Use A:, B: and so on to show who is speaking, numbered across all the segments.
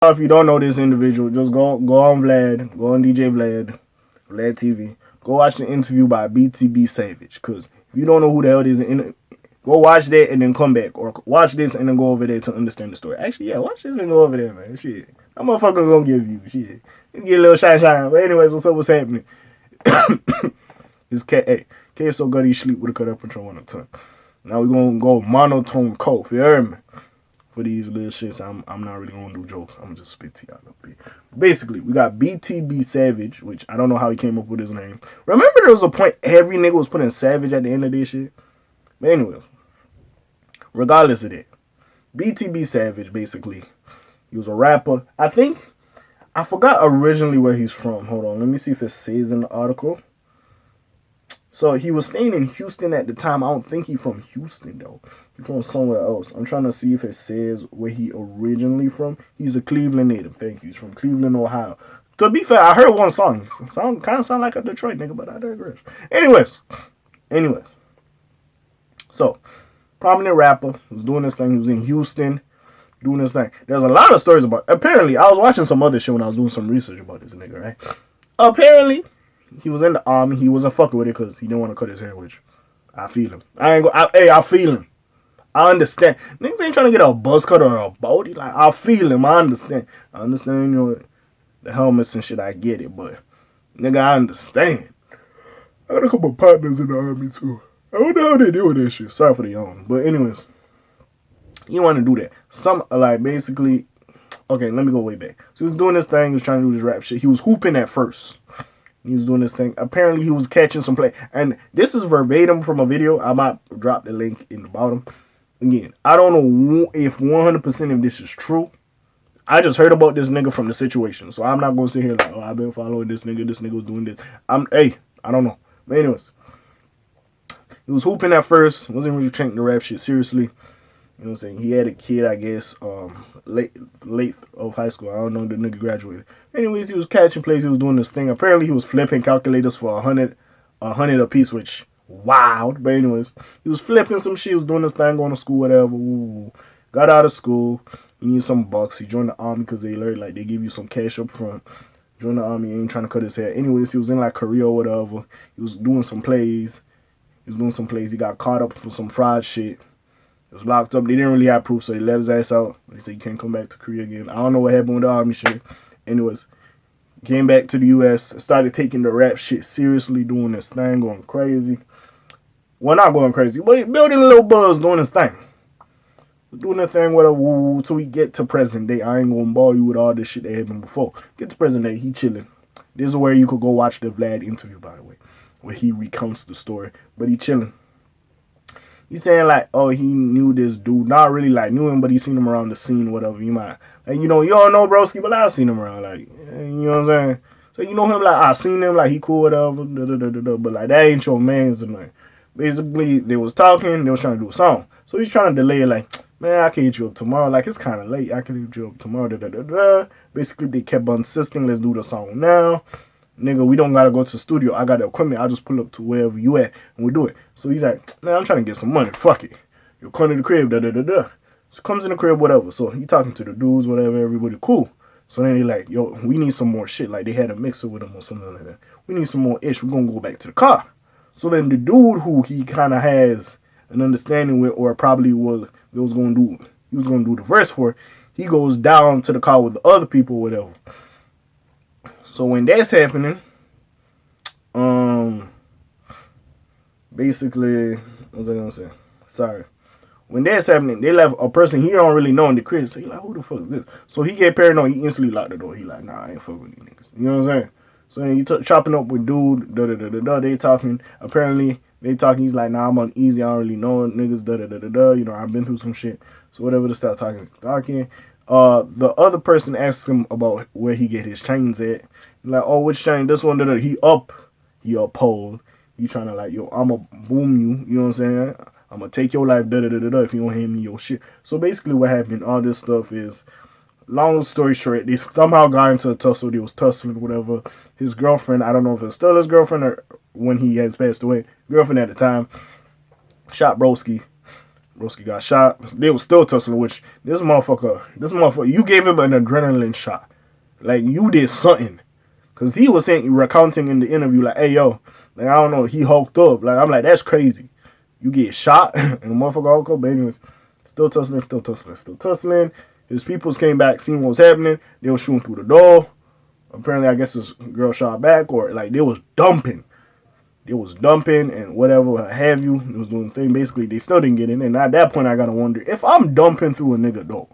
A: If you don't know this individual, just go on Vlad, go on DJ Vlad TV. Go watch the interview by BTB Savage. Cause if you don't know who the hell it is, go watch that and then come back, or watch this and then go over there to understand the story. Actually, yeah, watch this and go over there, man. Shit, that motherfucker gonna give you shit. You get a little shine. But anyways, what's happening? It's K.A. K is so good he sleep with a cut up control on the tongue. Now we're gonna go monotone cough. You heard me? For these little shits, I'm not really gonna do jokes. I'm gonna just spit to y'all a little bit. Basically, we got BTB Savage, which I don't know how he came up with his name. Remember, there was a point every nigga was putting Savage at the end of this shit. But anyways, regardless of that, BTB Savage, basically, he was a rapper. I forgot originally where he's from. Hold on, let me see if it says in the article. So he was staying in Houston at the time. I don't think he's from Houston though. He's from somewhere else. I'm trying to see if it says where he originally from. He's a Cleveland native. Thank you. He's from Cleveland, Ohio. To be fair, I heard one song. Kind of sound like a Detroit nigga, but I digress. Anyways. So, prominent rapper. Was doing this thing. He was in Houston doing this thing. There's a lot of stories about. Apparently, I was watching some other shit when I was doing some research about this nigga, right? Apparently, he was in the army. He wasn't fucking with it because he didn't want to cut his hair, which I feel him. I feel him. I understand. Niggas ain't trying to get a buzz cut or a body. Like, I feel him. I understand, you know, the helmets and shit, I get it. But, nigga, I understand. I got a couple partners in the army, too. I don't know how they deal with that shit. Sorry for the yawn. But, anyways, you want to do that. Basically, okay, let me go way back. So, he was doing this thing. He was trying to do this rap shit. He was hooping at first. He was doing this thing. Apparently, he was catching some play. And this is verbatim from a video. I might drop the link in the bottom. Again, I don't know if 100% of this is true. I just heard about this nigga from the situation. So I'm not going to sit here like, oh, I've been following this nigga. This nigga was doing this. I don't know. But anyways, he was hooping at first. Wasn't really taking the rap shit seriously. You know what I'm saying? He had a kid, I guess, late of high school. I don't know, the nigga graduated. Anyways, he was catching plays. He was doing this thing. Apparently, he was flipping calculators for a hundred a piece, which wild. But anyways, he was flipping some shit. He was doing this thing, going to school, whatever. Ooh. Got out of school. He needed some bucks. He joined the army because they learned, like, they give you some cash up front. Joined the army. He ain't trying to cut his hair. Anyways, he was in, like, Korea or whatever. He was doing some plays. He got caught up for some fraud shit. He was locked up. They didn't really have proof, so they let his ass out. They said you can't come back to Korea again. I don't know what happened with the army shit. Anyways, came back to the U.S., started taking the rap shit seriously, doing this thing, going crazy. Well, not going crazy, but building a little buzz, doing this thing. Doing that thing with a woo till we get to present day. I ain't gonna bore you with all this shit that happened before. Get to present day, he chilling. This is where you could go watch the Vlad interview, by the way, where he recounts the story. But he chilling. He's saying like, oh, he knew this dude. Not really like knew him, but he seen him around the scene, whatever. You might, like, you don't know broski, but I seen him around, like, you know what I'm saying? So you know him, like, I seen him, like, he cool, whatever, but like, that ain't your man's or nothing. Basically, they was talking, they was trying to do a song. So he's trying to delay it, like, man, I can hit you up tomorrow. Like, it's kind of late. I can hit you up tomorrow. Basically, they kept on insisting, let's do the song now. Nigga, we don't gotta go to the studio. I got the equipment. I'll just pull up to wherever you at and we do it. So he's like, man, I'm trying to get some money. Fuck it. You'll come to the crib. So comes in the crib, whatever. So he talking to the dudes, whatever, everybody cool. So then they like, yo, we need some more shit. Like they had a mixer with them or something like that. We need some more ish. We're gonna go back to the car. So then the dude who he kind of has an understanding with, or probably he was gonna do the verse for, he goes down to the car with the other people, whatever. So when that's happening, basically, what was I gonna say? Sorry. When that's happening, they left a person he don't really know in the crib. So he like, who the fuck is this? So he get paranoid. He instantly locked the door. He like, nah, I ain't fucking with these niggas. You know what I'm saying? So then he chopping up with dude. They talking. Apparently they talking. He's like, nah, I'm uneasy. I don't really know niggas. You know, I've been through some shit. So whatever they start talking. The other person asks him about where he get his chains at. Like, oh, which chain? This one. He uphold. He trying to like, yo, I'ma boom you. You know what I'm saying? I'ma take your life. If you don't hand me your shit. So basically, what happened? All this stuff is. Long story short, they somehow got into a tussle. They was tussling, whatever. His girlfriend, I don't know if it's still his girlfriend or when he has passed away. Girlfriend at the time, shot broski. Broski got shot. They was still tussling, which this motherfucker, you gave him an adrenaline shot. Like, you did something. Because he was saying, recounting in the interview, like, hey, yo, like, I don't know, he hulked up. Like, I'm like, that's crazy. You get shot, and the motherfucker hulked up, but anyways, still tussling. His peoples came back, seen what was happening. They was shooting through the door. Apparently, I guess this girl shot back, or, like, they was dumping. And whatever have you. It was doing the thing. Basically, they still didn't get in. And at that point, I gotta wonder, if I'm dumping through a nigga door,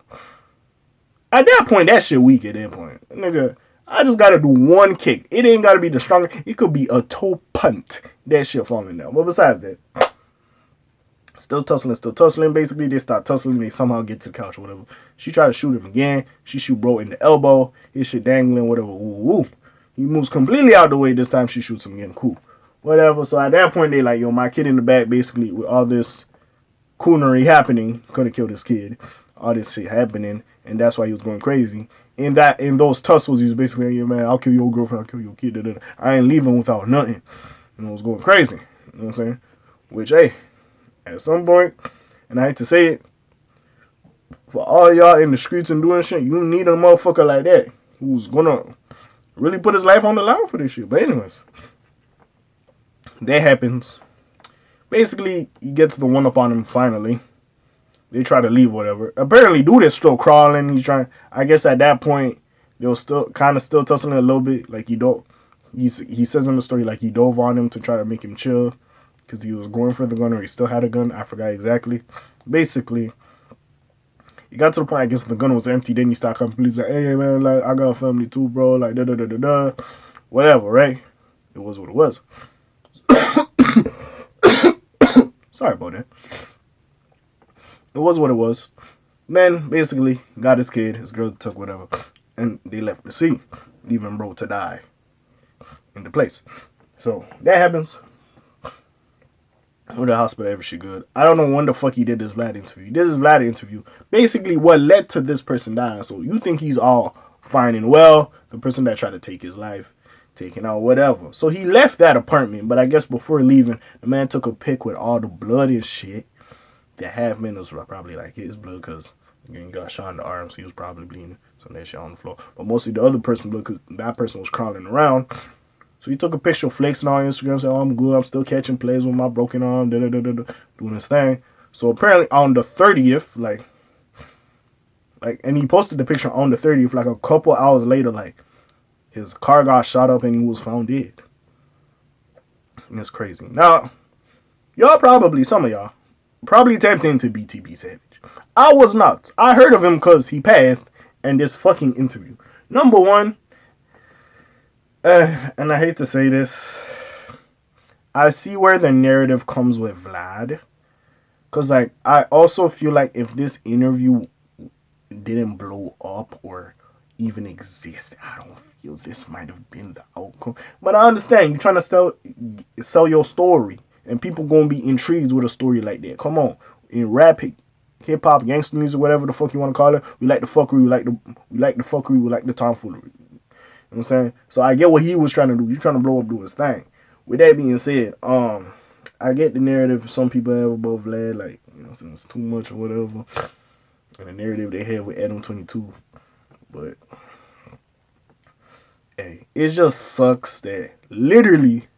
A: at that point, that shit weak at that point. Nigga, I just gotta do one kick. It ain't gotta be the strongest. It could be a toe punt. That shit falling down. But besides that, still tussling. Basically, they start tussling. They somehow get to the couch or whatever. She tried to shoot him again. She shoot bro in the elbow. His shit dangling, whatever. Woo. He moves completely out the way. This time she shoots him again. Cool. Whatever. So at that point, they like, yo, my kid in the back, basically, with all this coonery happening, could have killed his kid. All this shit happening, and that's why he was going crazy. In those tussles, he was basically, yeah, man, I'll kill your girlfriend, I'll kill your kid. Da, da, da. I ain't leaving without nothing. And I was going crazy. You know what I'm saying? Which, hey, at some point, and I hate to say it, for all y'all in the streets and doing shit, you need a motherfucker like that who's gonna really put his life on the line for this shit. But anyways, that happens. Basically, he gets the one up on him finally. They try to leave, whatever. Apparently, dude is still crawling. He's trying. I guess at that point, they were still tussling a little bit. Like he says in the story, like he dove on him to try to make him chill because he was going for the gun, or he still had a gun. I forgot exactly. Basically, he got to the point. I guess the gun was empty. Then he started coming. He's like, hey man, like I got a family too, bro. Like da da da da da. Whatever, right? It was what it was. Sorry about that. It was what it was. Man, basically, got his kid, his girl took whatever, and they left the scene, leaving bro to die in the place. So, that happens. With the hospital, every shit good. I don't know when the fuck he did this Vlad interview. He did this Vlad interview. Basically, what led to this person dying. So, you think he's all fine and well. The person that tried to take his life, taking out whatever. So, he left that apartment, but I guess before leaving, the man took a pic with all the blood and shit. The half man was probably like his blood because he got shot in the arm, so he was probably bleeding. So that shit on the floor. But mostly the other person blood because that person was crawling around. So he took a picture flexing on Instagram, said, oh, I'm good, I'm still catching plays with my broken arm, doing his thing. So apparently on the 30th, and he posted the picture on the 30th, like a couple hours later, like his car got shot up and he was found dead. And it's crazy. Now, some of y'all, probably tapped into BTB Savage. I was not. I heard of him because he passed and this fucking interview. Number one, and I hate to say this, I see where the narrative comes with Vlad. Because, like, I also feel like if this interview didn't blow up or even exist, I don't feel this might have been the outcome. But I understand, you're trying to sell your story. And people gonna be intrigued with a story like that. Come on. In rap, hip hop, gangster music, whatever the fuck you want to call it, we like the fuckery, we like the fuckery, we like the tomfoolery. You know what I'm saying? So I get what he was trying to do. He's trying to blow up, do his thing. With that being said, I get the narrative some people have about Vlad, like, you know, it's too much or whatever. And the narrative they have with Adam 22. But hey, it just sucks that literally,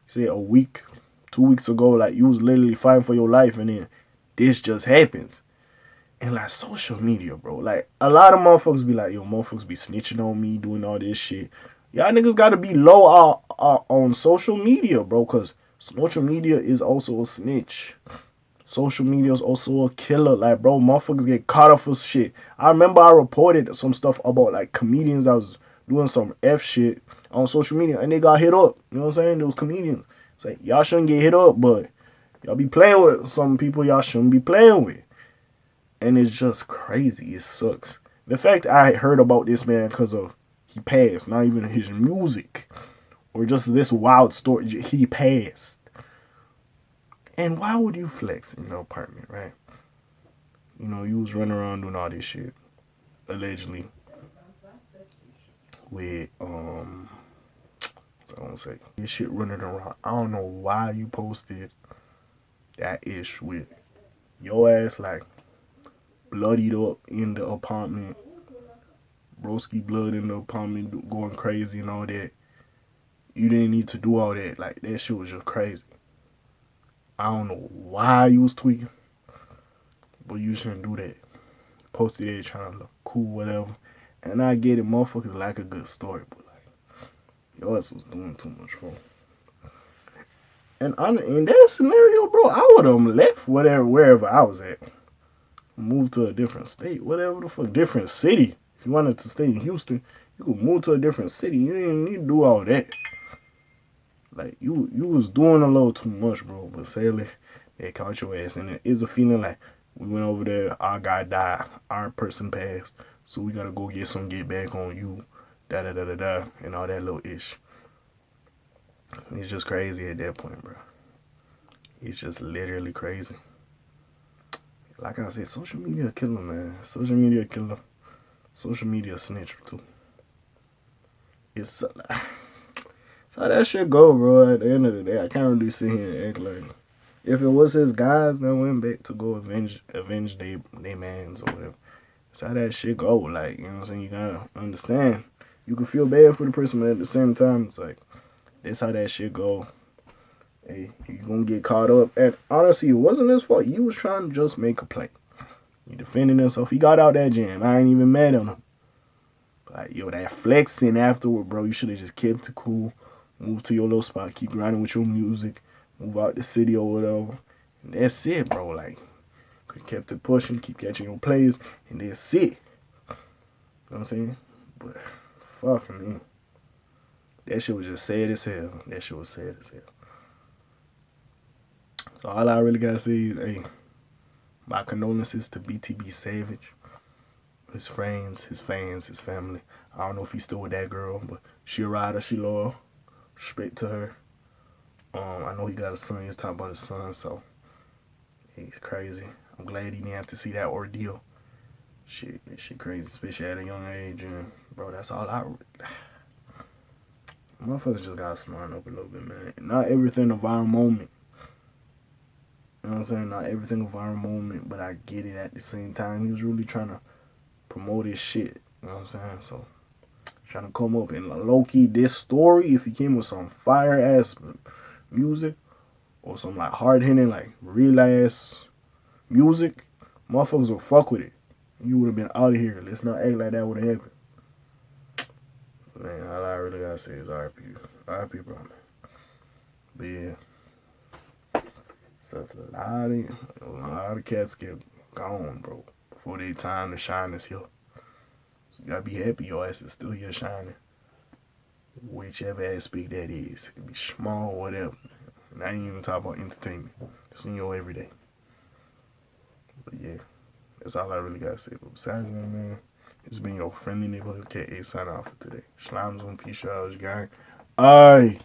A: say a week, 2 weeks ago, like you was literally fighting for your life and then this just happens. And like social media, bro, like a lot of motherfuckers be like, yo, motherfuckers be snitching on me, doing all this shit. Y'all niggas gotta be low on social media, bro, because social media is also a snitch. Social media is also a killer. Like, bro, motherfuckers get caught up for shit. I remember I reported some stuff about like comedians that was doing some F shit on social media and they got hit up. You know what I'm saying? Those comedians. It's like, y'all shouldn't get hit up, but y'all be playing with some people y'all shouldn't be playing with. And it's just crazy. It sucks. The fact I heard about this man because of he passed, not even his music or just this wild story. He passed. And why would you flex in your apartment, right? You know, you was running around doing all this shit, allegedly, with, what's I gonna say? This shit running around. I don't know why you posted that ish with Your ass like bloodied up in the apartment, broski blood in the apartment going crazy and all that. You didn't need to do all that. Like that shit was just crazy. I don't know why you was tweaking, but you shouldn't do that. Posted it trying to look cool, whatever. And I get it, motherfuckers like a good story, but like your ass was doing too much for. And in that scenario, bro, I would have left wherever I was at. Move to a different state, whatever the fuck, different city. If you wanted to stay in Houston, you could move to a different city. You didn't need to do all that. Like you was doing a little too much, bro. But sadly, they caught your ass, and it is a feeling like we went over there, our guy died, our person passed, so we gotta go get back on you, da da da da da, and all that little ish. It's just crazy at that point, bro. It's just literally crazy. Like I said, social media killer, man. Social media killer. Social media snitch too. It's how that shit go, bro. At the end of the day, I can't really sit here and act like if it was his guys that went back to go avenge they mans or whatever. That's how that shit go. Like, you know what I'm saying? You gotta understand. You can feel bad for the person, but at the same time, it's like that's how that shit go. Hey, you gonna get caught up. And honestly, it wasn't his fault. He was trying to just make a play. He defending himself. He got out that jam. I ain't even mad at him. Like, yo, that flexing afterward, bro. You should have just kept it cool. Move to your little spot. Keep grinding with your music. Move out the city or whatever. And that's it, bro. Like, kept it pushing. Keep catching your plays. And that's it. You know what I'm saying? But, fuck me. That shit was just sad as hell. That shit was sad as hell. So all I really gotta say is, hey, my condolences to BTB Savage, his friends, his fans, his family. I don't know if he's still with that girl, but she a rider, she loyal. Respect to her. I know he got a son. He's talking about his son, so he's crazy. I'm glad he didn't have to see that ordeal. Shit, that shit crazy, especially at a young age. And bro, that's all I. Motherfuckers just gotta smarten up a little bit, man. Not everything a viral moment. You know what I'm saying? Not everything a viral moment, but I get it at the same time. He was really trying to promote his shit. You know what I'm saying? So, trying to come up and low-key, this story, if he came with some fire-ass music or some like hard-hitting, like real-ass music, motherfuckers would fuck with it. You would have been out of here. Let's not act like that would have happened. Man, all I really gotta say is RIP. RIP, bro, man. But yeah. So it's a lot of cats get gone, bro, before they time to shine is here. So you gotta be happy your ass is still here shining. Whichever aspect that is. It could be small, whatever. And I ain't even talking about entertainment. Just in your everyday. But yeah, that's all I really gotta say. But besides that, man, it's been your friendly neighborhood K.A. signing off for today. Slimes on peace, y'all, gang. Aye.